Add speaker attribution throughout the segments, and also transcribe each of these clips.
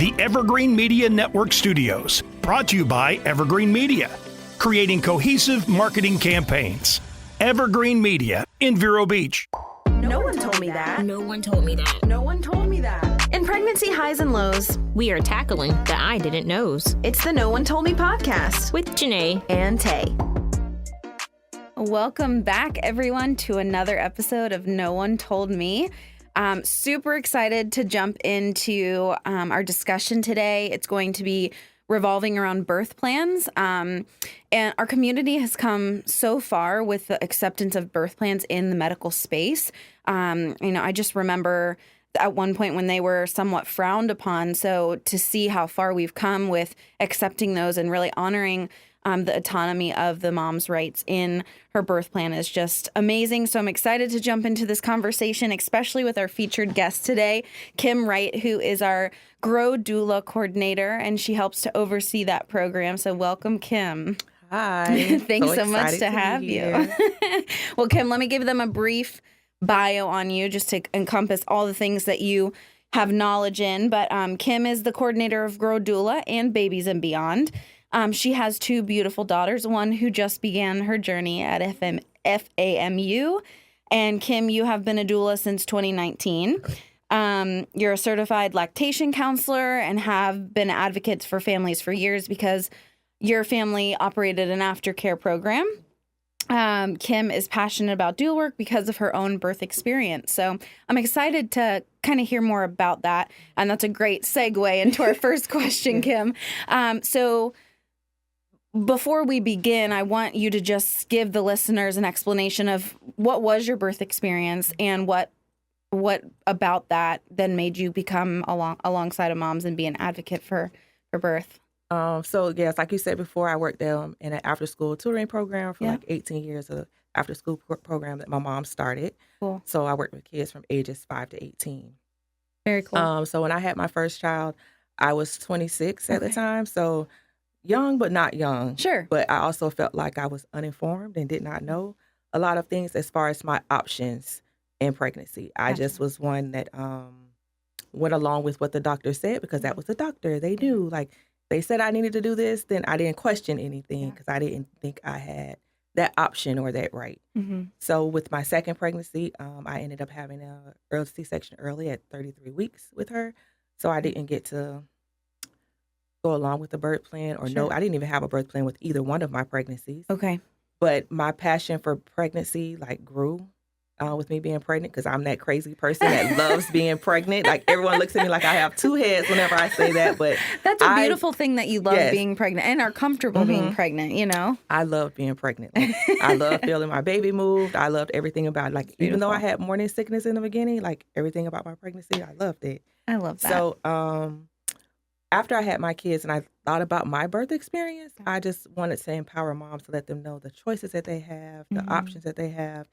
Speaker 1: the Evergreen Media Network Studios, brought to you by Evergreen Media, creating cohesive marketing campaigns. Evergreen Media in Vero Beach.
Speaker 2: No one told me that.
Speaker 3: No one told me that.
Speaker 2: No one told me that. In pregnancy highs and lows,
Speaker 3: we are tackling the I didn't knows.
Speaker 2: It's the No One Told Me podcast
Speaker 3: with Janay
Speaker 2: and Tay.
Speaker 4: Welcome back, everyone, to another episode of No One Told Me. Super excited to jump into our discussion today. It's going to be revolving around birth plans. And our community has come so far with the acceptance of birth plans in the medical space. I just remember at one point when they were somewhat frowned upon. So to see how far we've come with accepting those and really honoring the autonomy of the mom's rights in her birth plan is just amazing. So I'm excited to jump into this conversation, especially with our featured guest today, Kim Wright, who is our Grow D.O.U.L.A coordinator, and she helps to oversee that program. So welcome, Kim.
Speaker 5: Hi.
Speaker 4: Thanks so much to have you. Well, Kim, let me give them a brief bio on you just to encompass all the things that you have knowledge in. But Kim is the coordinator of Grow D.O.U.L.A and Babies and Beyond. She has two beautiful daughters, one who just began her journey at FAMU. And Kim, you have been a doula since 2019. You're a certified lactation counselor and have been advocates for families for years because your family operated an aftercare program. Kim is passionate about doula work because of her own birth experience. So I'm excited to kind of hear more about that. And that's a great segue into our first question, Kim. So before we begin, I want you to just give the listeners an explanation of what was your birth experience and what about that then made you become alongside of moms and be an advocate for birth.
Speaker 5: So yes, like you said before, I worked in an after-school tutoring program for like 18 years, of after-school program that my mom started.
Speaker 4: Cool.
Speaker 5: So I worked with kids from ages 5 to 18.
Speaker 4: Very cool.
Speaker 5: So when I had my first child, I was 26 at the time. So young, but not young.
Speaker 4: Sure.
Speaker 5: But I also felt like I was uninformed and did not know a lot of things as far as my options in pregnancy. I just was one that went along with what the doctor said because that was the doctor. They knew, like, they said I needed to do this, then I didn't question anything because I didn't think I had that option or that right.
Speaker 4: Mm-hmm.
Speaker 5: So with my second pregnancy, I ended up having a early C-section early at 33 weeks with her. So I didn't get to go along with the birth plan or no, I didn't even have a birth plan with either one of my pregnancies.
Speaker 4: Okay.
Speaker 5: But my passion for pregnancy grew with me being pregnant because I'm that crazy person that loves being pregnant. Like everyone looks at me like I have two heads whenever I say that, but
Speaker 4: that's a beautiful thing that you love being pregnant and are comfortable being pregnant, you know?
Speaker 5: I love being pregnant. Like, I love feeling my baby moved. I loved everything about it. Like even though I had morning sickness in the beginning, like everything about my pregnancy, I loved it.
Speaker 4: I love that.
Speaker 5: So after I had my kids and I thought about my birth experience, I just wanted to empower moms to let them know the choices that they have, the options that they have,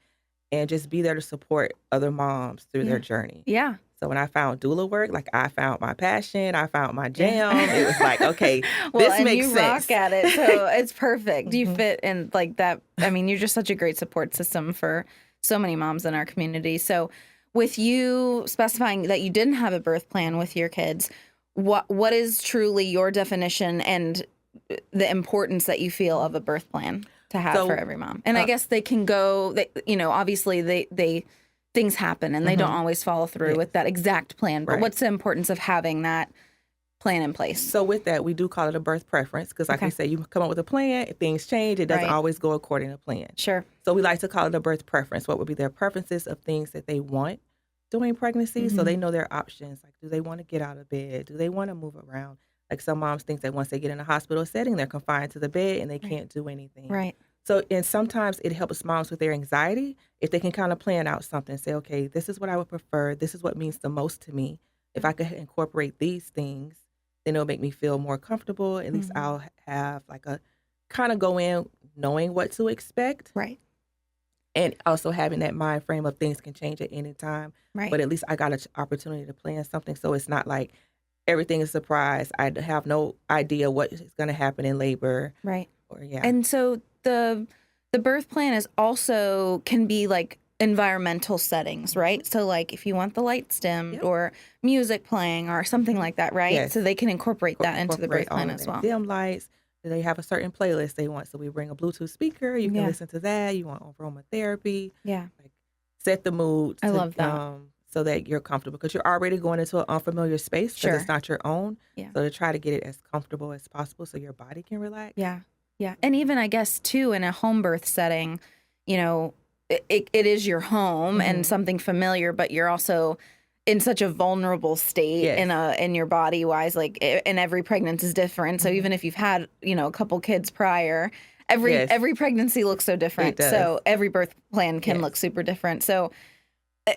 Speaker 5: and just be there to support other moms through their journey.
Speaker 4: Yeah.
Speaker 5: So when I found doula work, like I found my passion, I found my jam. It was like, okay, this makes sense.
Speaker 4: Well, and you rock at it, so it's perfect. You fit in like that. I mean, you're just such a great support system for so many moms in our community. So with you specifying that you didn't have a birth plan with your kids, what is truly your definition and the importance that you feel of a birth plan to have for every mom? And I guess they can go, obviously they things happen and they don't always follow through with that exact plan. But what's the importance of having that plan in place?
Speaker 5: So with that, we do call it a birth preference because like we say, you come up with a plan, if things change, it doesn't always go according to plan.
Speaker 4: Sure.
Speaker 5: So we like to call it a birth preference. What would be their preferences of things that they want during pregnancy, so they know their options. Like, do they want to get out of bed? Do they want to move around? Like some moms think that once they get in a hospital setting, they're confined to the bed and they can't do anything.
Speaker 4: Right.
Speaker 5: So, and sometimes it helps moms with their anxiety if they can kind of plan out something and say, okay, this is what I would prefer. This is what means the most to me. If I could incorporate these things, then it'll make me feel more comfortable. At least I'll have like a kind of go in knowing what to expect.
Speaker 4: Right.
Speaker 5: And also having that mind frame of things can change at any time.
Speaker 4: Right.
Speaker 5: But at least I got an opportunity to plan something. So it's not like everything is a surprise. I have no idea what is going to happen in labor.
Speaker 4: Right.
Speaker 5: Or,
Speaker 4: And so the birth plan is also can be like environmental settings, right? So like if you want the lights dimmed
Speaker 5: Yep.
Speaker 4: or music playing or something like that, right?
Speaker 5: Yes.
Speaker 4: So they can incorporate that into the
Speaker 5: Incorporate
Speaker 4: birth plan
Speaker 5: all of
Speaker 4: as
Speaker 5: that.
Speaker 4: well.
Speaker 5: Dim lights. They have a certain playlist they want. So we bring a Bluetooth speaker. You can
Speaker 4: Yeah.
Speaker 5: listen to that. You want aromatherapy.
Speaker 4: Yeah.
Speaker 5: Like, set the mood.
Speaker 4: I love that.
Speaker 5: So that you're comfortable because you're already going into an unfamiliar space because
Speaker 4: Sure.
Speaker 5: it's not your own.
Speaker 4: Yeah.
Speaker 5: So to try to get it as comfortable as possible so your body can relax.
Speaker 4: Yeah. Yeah. And even I guess too in a home birth setting, you know, it is your home and something familiar, but you're also in such a vulnerable state
Speaker 5: Yes.
Speaker 4: in your body wise, like and every pregnancy is different. So even if you've had, you know, a couple kids prior, every pregnancy looks so different.
Speaker 5: It does.
Speaker 4: So every birth plan can
Speaker 5: Yes.
Speaker 4: look super different. So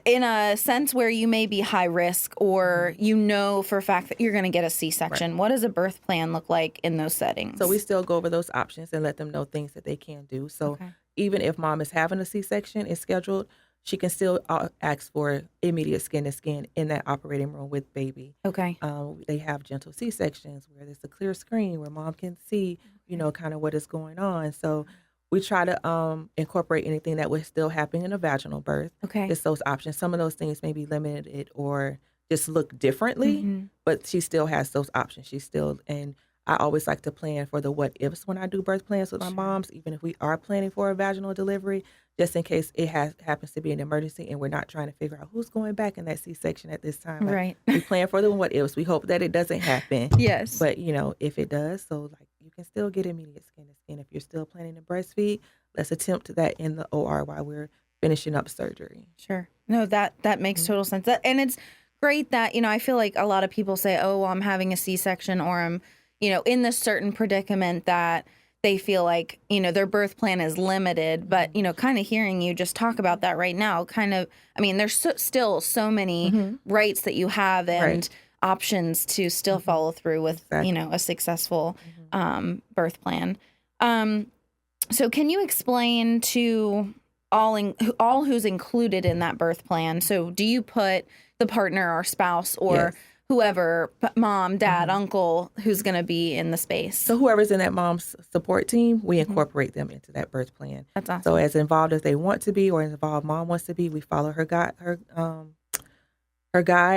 Speaker 4: in a sense where you may be high risk or you know for a fact that you're going to get a C-section, what does a birth plan look like in those settings?
Speaker 5: So we still go over those options and let them know things that they can do. So even if mom is having a C-section, is scheduled, she can still ask for immediate skin-to-skin in that operating room with baby.
Speaker 4: Okay.
Speaker 5: They have gentle C-sections where there's a clear screen where mom can see, you know, kind of what is going on. So we try to incorporate anything that would still happen in a vaginal birth.
Speaker 4: Okay.
Speaker 5: It's those options. Some of those things may be limited or just look differently, but she still has those options. She still, and I always like to plan for the what ifs when I do birth plans with my moms, even if we are planning for a vaginal delivery, just in case it happens to be an emergency and we're not trying to figure out who's going back in that C-section at this time. Like,
Speaker 4: Right.
Speaker 5: we plan for the what ifs. We hope that it doesn't happen.
Speaker 4: Yes.
Speaker 5: But, you know, if it does, so like you can still get immediate skin to skin. If you're still planning to breastfeed, let's attempt that in the OR while we're finishing up surgery.
Speaker 4: Sure. No, that makes total sense. And it's great that, you know, I feel like a lot of people say, oh, well, I'm having a C-section or I'm, you know, in this certain predicament that they feel like, you know, their birth plan is limited. But, you know, kind of hearing you just talk about that right now, kind of, I mean, there's still so many rights that you have and options to still follow through with, you know, a successful birth plan. So can you explain to all who's included in that birth plan? So do you put the partner or spouse or whoever, mom, dad, uncle, who's going to be in the space?
Speaker 5: So whoever's in that mom's support team, we incorporate them into that birth plan.
Speaker 4: That's awesome.
Speaker 5: So as involved as they want to be or as involved mom wants to be, we follow her guide,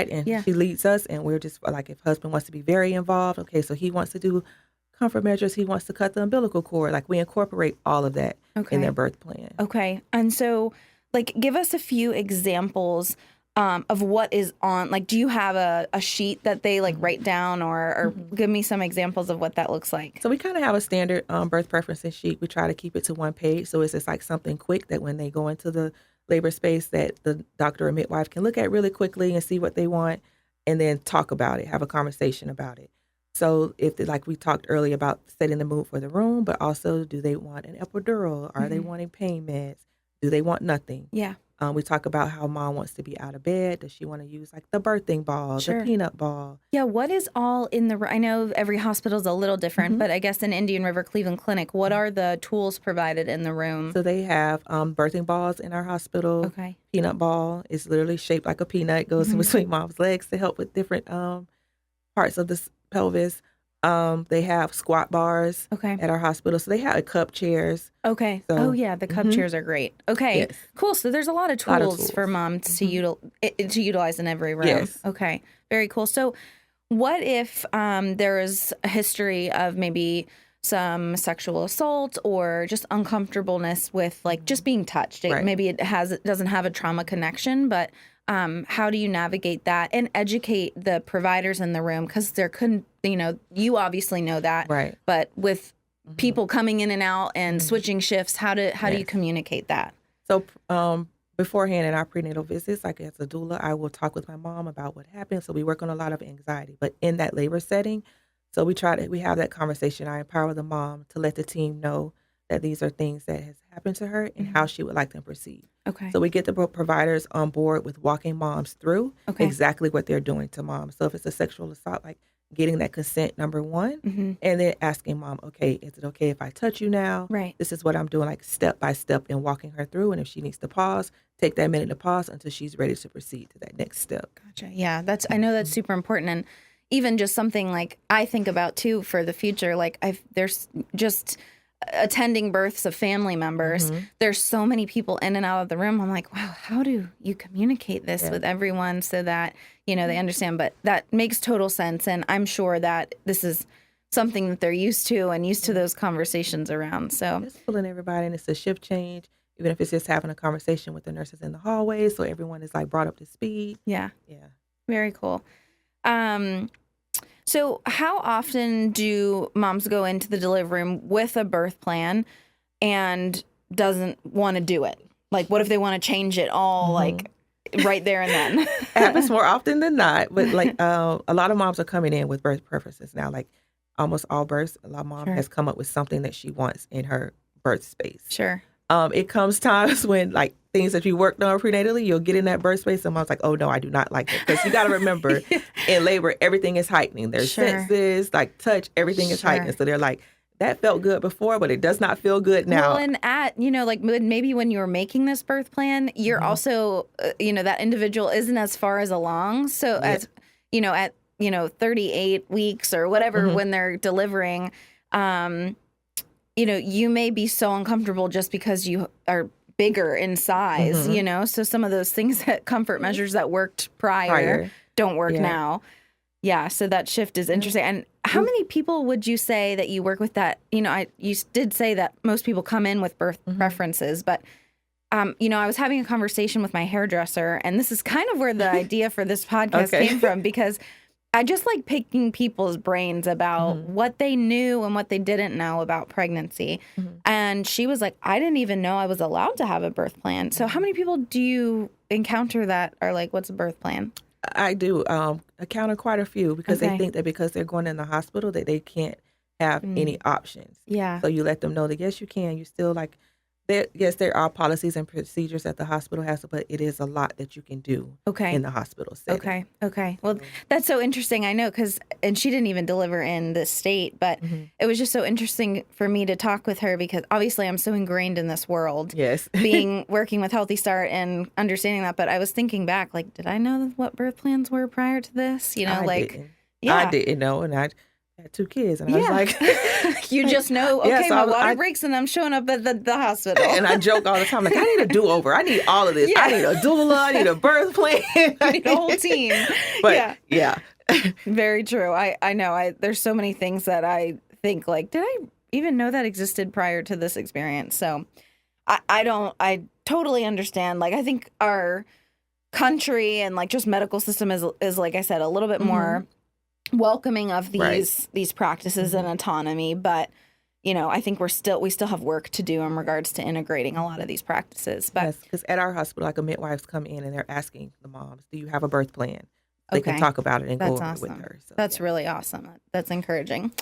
Speaker 5: and she leads us. And we're just like, if husband wants to be very involved, okay, so he wants to do comfort measures, he wants to cut the umbilical cord. Like we incorporate all of that in their birth plan.
Speaker 4: Okay. And so like give us a few examples of what is on, like, do you have a sheet that they like write down or give me some examples of what that looks like?
Speaker 5: So we kind of have a standard birth preferences sheet. We try to keep it to one page. So it's just like something quick that when they go into the labor space that the doctor or midwife can look at really quickly and see what they want and then talk about it, have a conversation about it. So if like we talked earlier about setting the mood for the room, but also do they want an epidural? Are they wanting pain meds? Do they want nothing?
Speaker 4: Yeah.
Speaker 5: We talk about how mom wants to be out of bed. Does she want to use like the birthing ball, the peanut ball?
Speaker 4: Yeah. What is all in the, I know every hospital is a little different, but I guess in Indian River Cleveland Clinic, what are the tools provided in the room?
Speaker 5: So they have birthing balls in our hospital.
Speaker 4: Okay.
Speaker 5: Peanut ball is literally shaped like a peanut, goes in between mom's legs to help with different parts of the pelvis. They have squat bars at our hospital. So they have cup chairs.
Speaker 4: Okay.
Speaker 5: So,
Speaker 4: the cup chairs are great. Okay.
Speaker 5: Yes.
Speaker 4: Cool. So there's a lot of tools for moms to utilize in every room.
Speaker 5: Yes.
Speaker 4: Okay. Very cool. So what if there is a history of maybe some sexual assault or just uncomfortableness with like just being touched? Maybe it doesn't have a trauma connection, but how do you navigate that and educate the providers in the room? Because there couldn't, you obviously know that,
Speaker 5: right?
Speaker 4: But with people coming in and out and switching shifts, how do you communicate that?
Speaker 5: So beforehand in our prenatal visits, like as a doula, I will talk with my mom about what happened. So we work on a lot of anxiety, but in that labor setting, so we have that conversation. I empower the mom to let the team know that these are things that has happened to her and how she would like them to proceed.
Speaker 4: Okay.
Speaker 5: So we get the providers on board with walking moms through exactly what they're doing to mom. So if it's a sexual assault, like getting that consent, number one, and then asking mom, okay, is it okay if I touch you now?
Speaker 4: Right.
Speaker 5: This is what I'm doing, like step by step and walking her through. And if she needs to pause, take that minute to pause until she's ready to proceed to that next step.
Speaker 4: Gotcha. Yeah, I know that's super important. And even just something like I think about too for the future, like there's just attending births of family members, there's so many people in and out of the room. I'm like, wow, how do you communicate this with everyone so that, they understand? But that makes total sense. And I'm sure that this is something that they're used to and used to those conversations around. So
Speaker 5: just pulling everybody, and it's a shift change, even if it's just having a conversation with the nurses in the hallway, so everyone is like brought up to speed.
Speaker 4: Yeah. Very cool. So how often do moms go into the delivery room with a birth plan and doesn't want to do it? Like, what if they want to change it all, like, right there and then?
Speaker 5: It happens more often than not, but like a lot of moms are coming in with birth preferences now. Like almost all births, a lot of mom has come up with something that she wants in her birth space.
Speaker 4: Sure.
Speaker 5: It comes times when like things that you worked on prenatally, you'll get in that birth space and mom's like, oh no, I do not like it. Because you got to remember in labor, everything is heightening. There's senses, like touch, everything is heightening. So they're like, that felt good before, but it does not feel good now.
Speaker 4: Well, and like maybe when you were making this birth plan, you're also, that individual isn't as far as along. So as, at 38 weeks or whatever, when they're delivering, you may be so uncomfortable just because you are bigger in size, so some of those things comfort measures that worked prior don't work now. Yeah. So that shift is interesting. And how many people would you say that you work with that, you did say that most people come in with birth preferences, but I was having a conversation with my hairdresser, and this is kind of where the idea for this podcast came from, because I just like picking people's brains about what they knew and what they didn't know about pregnancy. And she was like, I didn't even know I was allowed to have a birth plan. So how many people do you encounter that are like, what's a birth plan?
Speaker 5: I do encounter quite a few, because they think that because they're going in the hospital that they can't have any options. Yeah. So you let them know that, yes, you can. You still like, there are policies and procedures that the hospital has, but it is a lot that you can do in the hospital setting.
Speaker 4: Okay. Well, that's so interesting. I know, and she didn't even deliver in this state, but it was just so interesting for me to talk with her, because obviously I'm so ingrained in this world. Yes. Working with Healthy Start and understanding that. But I was thinking back, like, did I know what birth plans were prior to this? I
Speaker 5: didn't know, and I had 2 kids, and I was like,
Speaker 4: you just know, okay, so my water breaks and I'm showing up at the hospital.
Speaker 5: And I joke all the time, like, I need a do-over. I need all of this. I need a doula. I need a birth plan.
Speaker 4: I need a whole team.
Speaker 5: But
Speaker 4: very true. I know. There's so many things that I think, like, did I even know that existed prior to this experience? So I totally understand. Like, I think our country and like just medical system is like I said, a little bit more welcoming of these practices and autonomy, but I think we still have work to do in regards to integrating a lot of these practices. But
Speaker 5: yes, because at our hospital, like, a midwives come in and they're asking the moms, do you have a birth plan? They can talk about it and go over it with her. So, that's
Speaker 4: really awesome. That's encouraging.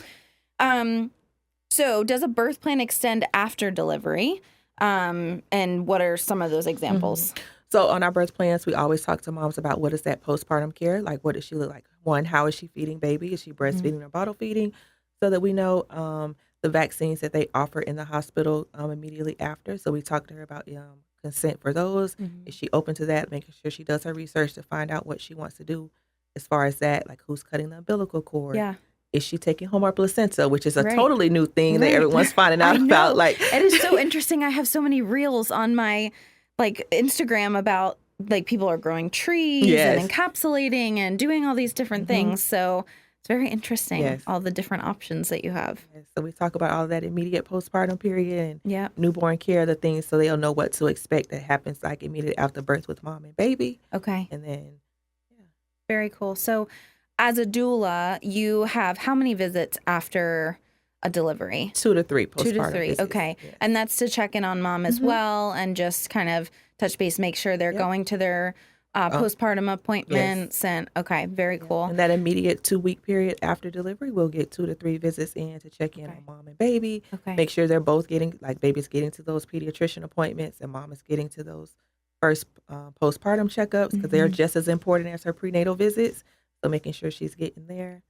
Speaker 4: So does a birth plan extend after delivery? And what are some of those examples?
Speaker 5: So on our birth plans, we always talk to moms about what is that postpartum care? Like, what does she look like? One, how is she feeding baby? Is she breastfeeding or bottle feeding? So that we know the vaccines that they offer in the hospital immediately after. So we talk to her about consent for those. Is she open to that? Making sure she does her research to find out what she wants to do as far as that, like who's cutting the umbilical cord. Yeah. Is she taking home our placenta, which is a totally new thing that everyone's finding out about. Like,
Speaker 4: it is so interesting. I have so many reels on my Instagram about people are growing trees and encapsulating and doing all these different things. So it's very interesting, all the different options that you have.
Speaker 5: Yes. So we talk about all of that immediate postpartum period and newborn care, the things, so they'll know what to expect that happens like immediately after birth with mom and baby.
Speaker 4: Okay.
Speaker 5: And then,
Speaker 4: very cool. So as a doula, you have how many visits after a delivery?
Speaker 5: 2 to 3 postpartum
Speaker 4: 2 to 3,
Speaker 5: visits.
Speaker 4: okay. Yes. And that's to check in on mom as well and just kind of touch base, make sure they're going to their postpartum appointments. And okay, very cool.
Speaker 5: And that immediate 2-week period after delivery, we'll get 2 to 3 visits in to check in on mom and baby. Okay. Make sure they're both getting, like, baby's getting to those pediatrician appointments and mom is getting to those first postpartum checkups, because they're just as important as her prenatal visits. So making sure she's getting there.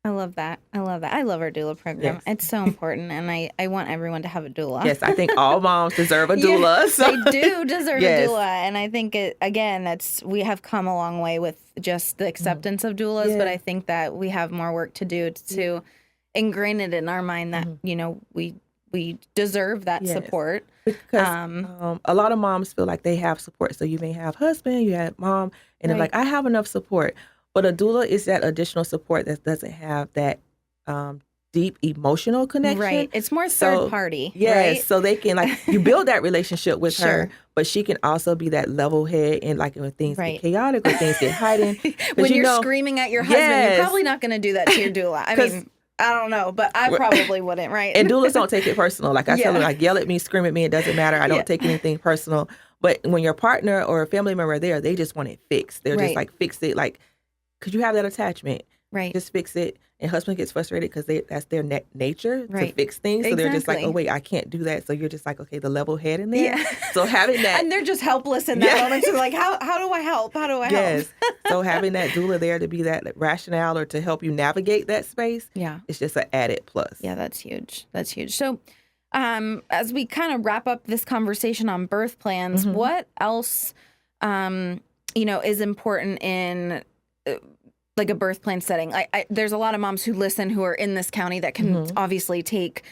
Speaker 4: I love that. I love our doula program. Yes. It's so important, and I want everyone to have a doula.
Speaker 5: Yes, I think all moms deserve a doula.
Speaker 4: So. They do deserve a doula, and I think, we have come a long way with just the acceptance of doulas, but I think that we have more work to do to ingrain it in our mind that, we deserve that
Speaker 5: Yes.
Speaker 4: support.
Speaker 5: Because a lot of moms feel like they have support. So you may have husband, you have mom, and they're like, I have enough support. But a doula is that additional support that doesn't have that deep emotional connection.
Speaker 4: Right. It's more third party.
Speaker 5: Yes.
Speaker 4: Right?
Speaker 5: So they can you build that relationship with
Speaker 4: Sure.
Speaker 5: her, but she can also be that level head and when things
Speaker 4: Right.
Speaker 5: get chaotic or things get hiding.
Speaker 4: When you're screaming at your husband,
Speaker 5: Yes.
Speaker 4: you're probably not going to do that to your doula. I mean, I don't know, but I probably wouldn't, right?
Speaker 5: And doulas don't take it personal. Like I tell them, yell at me, scream at me, it doesn't matter. I don't take anything personal. But when your partner or a family member are there, they just want it fixed. They're just fix it. Like, could you have that attachment?
Speaker 4: Right.
Speaker 5: Just fix it. And husband gets frustrated because that's their nature to fix things. So they're just like, oh, wait, I can't do that. So you're just like, okay, the level head in there. Yeah. So having that.
Speaker 4: And they're just helpless in that moment. So like, how do I help? How do I help?
Speaker 5: Yes. So having that doula there to be that rationale or to help you navigate that space. Yeah. It's just an added plus.
Speaker 4: Yeah, that's huge. That's huge. So as we kind of wrap up this conversation on birth plans, what else, is important in like a birth plan setting? There's a lot of moms who listen who are in this county that can obviously take,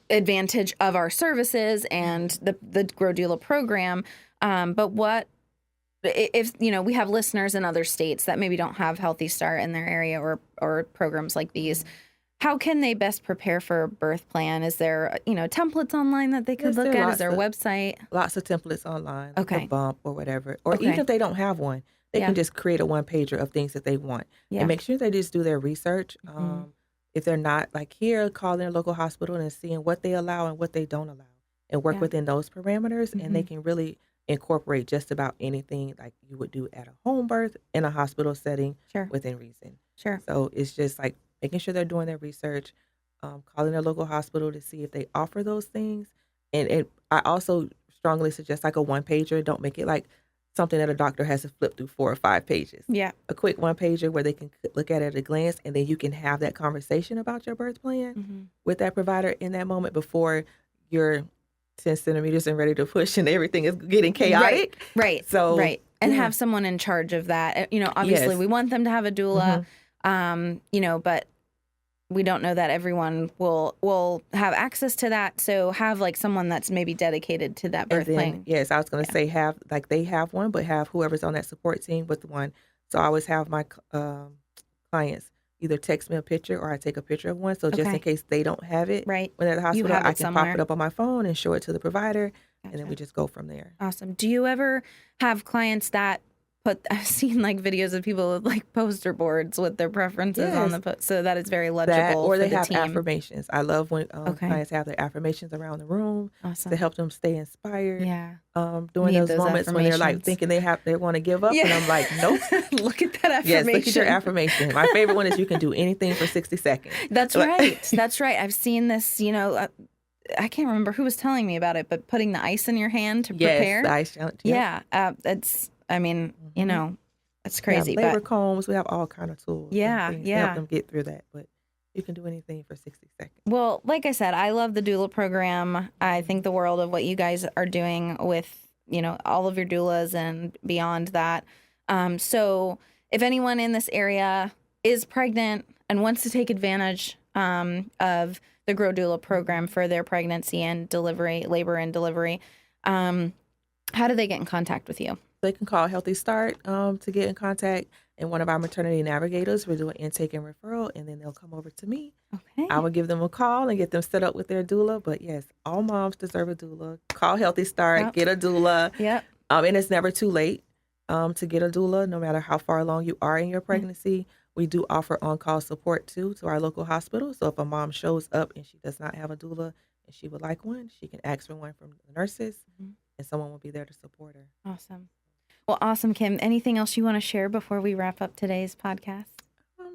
Speaker 4: advantage of our services and the Grow D.O.U.L.A program. But what if we have listeners in other states that maybe don't have Healthy Start in their area or programs like these? How can they best prepare for a birth plan? Is there, templates online that they could look at? Is there a website?
Speaker 5: Lots of templates online.
Speaker 4: Okay.
Speaker 5: Like a bump or whatever. Or even if they don't have one, they can just create a one-pager of things that they want. Yeah. And make sure they just do their research. If they're not here, call their local hospital and seeing what they allow and what they don't allow. And work within those parameters. And they can really incorporate just about anything like you would do at a home birth in a hospital setting within reason. Sure. So it's just making sure they're doing their research, calling their local hospital to see if they offer those things. And I also strongly suggest a one-pager. Don't make it something that a doctor has to flip through 4 or 5 pages. Yeah. A quick one-pager where they can look at it at a glance, and then you can have that conversation about your birth plan with that provider in that moment before you're 10 centimeters and ready to push and everything is getting chaotic. Right. So,
Speaker 4: and have someone in charge of that. Obviously we want them to have a doula. But we don't know that everyone will have access to that. So have someone that's maybe dedicated to that birth plan.
Speaker 5: Yes, I was going to say they have one, but have whoever's on that support team with one. So I always have my clients either text me a picture or I take a picture of one. So just in case they don't have it when they're at the hospital, I can pop it up on my phone and show it to the provider. Gotcha. And then we just go from there.
Speaker 4: Awesome. Do you ever have clients that I've seen videos of people with poster boards with their preferences on the post, so that is very legible.
Speaker 5: Or they
Speaker 4: for the
Speaker 5: have
Speaker 4: team.
Speaker 5: Affirmations. I love when clients have their affirmations around the room to help them stay inspired. Yeah. During those moments when they're thinking they want to give up, and I'm like, nope.
Speaker 4: Look at that affirmation.
Speaker 5: Yes, look at your affirmation. My favorite one is you can do anything for 60 seconds.
Speaker 4: That's right. That's right. I've seen this. I can't remember who was telling me about it, but putting the ice in your hand to prepare.
Speaker 5: Yes, the ice challenge.
Speaker 4: Yeah. It's. It's crazy.
Speaker 5: We have labor combs. We have all kind of tools.
Speaker 4: To
Speaker 5: help them get through that. But you can do anything for 60 seconds.
Speaker 4: Well, like I said, I love the doula program. I think the world of what you guys are doing with, all of your doulas and beyond that. So if anyone in this area is pregnant and wants to take advantage of the Grow D.O.U.L.A program for their pregnancy and delivery, labor and delivery, how do they get in contact with you?
Speaker 5: They can call Healthy Start to get in contact, and one of our maternity navigators will do an intake and referral, and then they'll come over to me. Okay. I will give them a call and get them set up with their doula. But yes, all moms deserve a doula. Call Healthy Start, get a doula. Yep. And it's never too late to get a doula, no matter how far along you are in your pregnancy. We do offer on-call support too to our local hospital. So if a mom shows up and she does not have a doula and she would like one, she can ask for one from the nurses, and someone will be there to support her.
Speaker 4: Awesome. Well, awesome, Kim. Anything else you want to share before we wrap up today's podcast?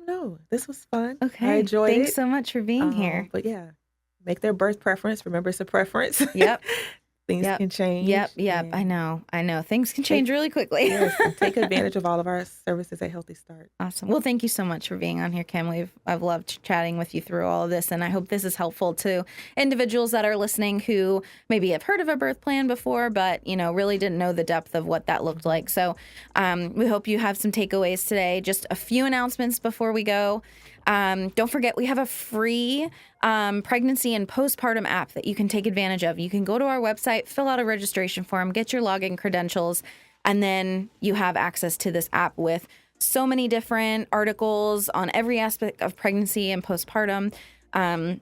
Speaker 5: No, this was fun.
Speaker 4: Okay.
Speaker 5: I enjoyed it.
Speaker 4: Thanks so much for being here.
Speaker 5: But yeah, make their birth preference. Remember, it's a preference.
Speaker 4: Yep.
Speaker 5: Things can change.
Speaker 4: Yep. I know. Things can change really quickly.
Speaker 5: Yes, and take advantage of all of our services at Healthy Start.
Speaker 4: Awesome. Well, thank you so much for being on here, Kim. I've loved chatting with you through all of this, and I hope this is helpful to individuals that are listening who maybe have heard of a birth plan before, but really didn't know the depth of what that looked like. So we hope you have some takeaways today. Just a few announcements before we go. Don't forget, we have a free pregnancy and postpartum app that you can take advantage of. You can go to our website, fill out a registration form, get your login credentials, and then you have access to this app with so many different articles on every aspect of pregnancy and postpartum. And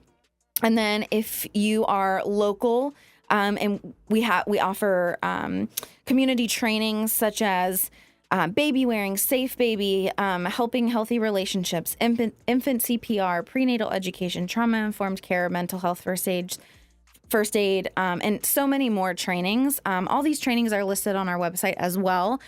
Speaker 4: then if you are local, and we offer community trainings such as baby wearing, safe baby, helping healthy relationships, infant CPR, prenatal education, trauma-informed care, mental health first aid, and so many more trainings. All these trainings are listed on our website as well,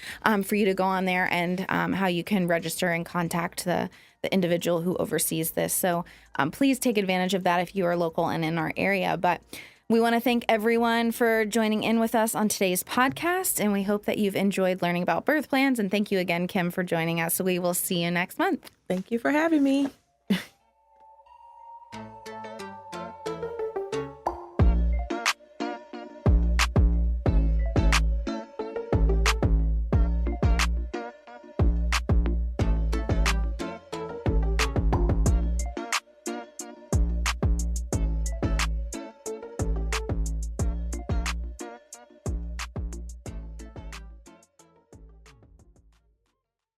Speaker 4: for you to go on there, and how you can register and contact the individual who oversees this. So please take advantage of that if you are local and in our area. But we want to thank everyone for joining in with us on today's podcast, and we hope that you've enjoyed learning about birth plans. And thank you again, Kim, for joining us. We will see you next month.
Speaker 5: Thank you for having me.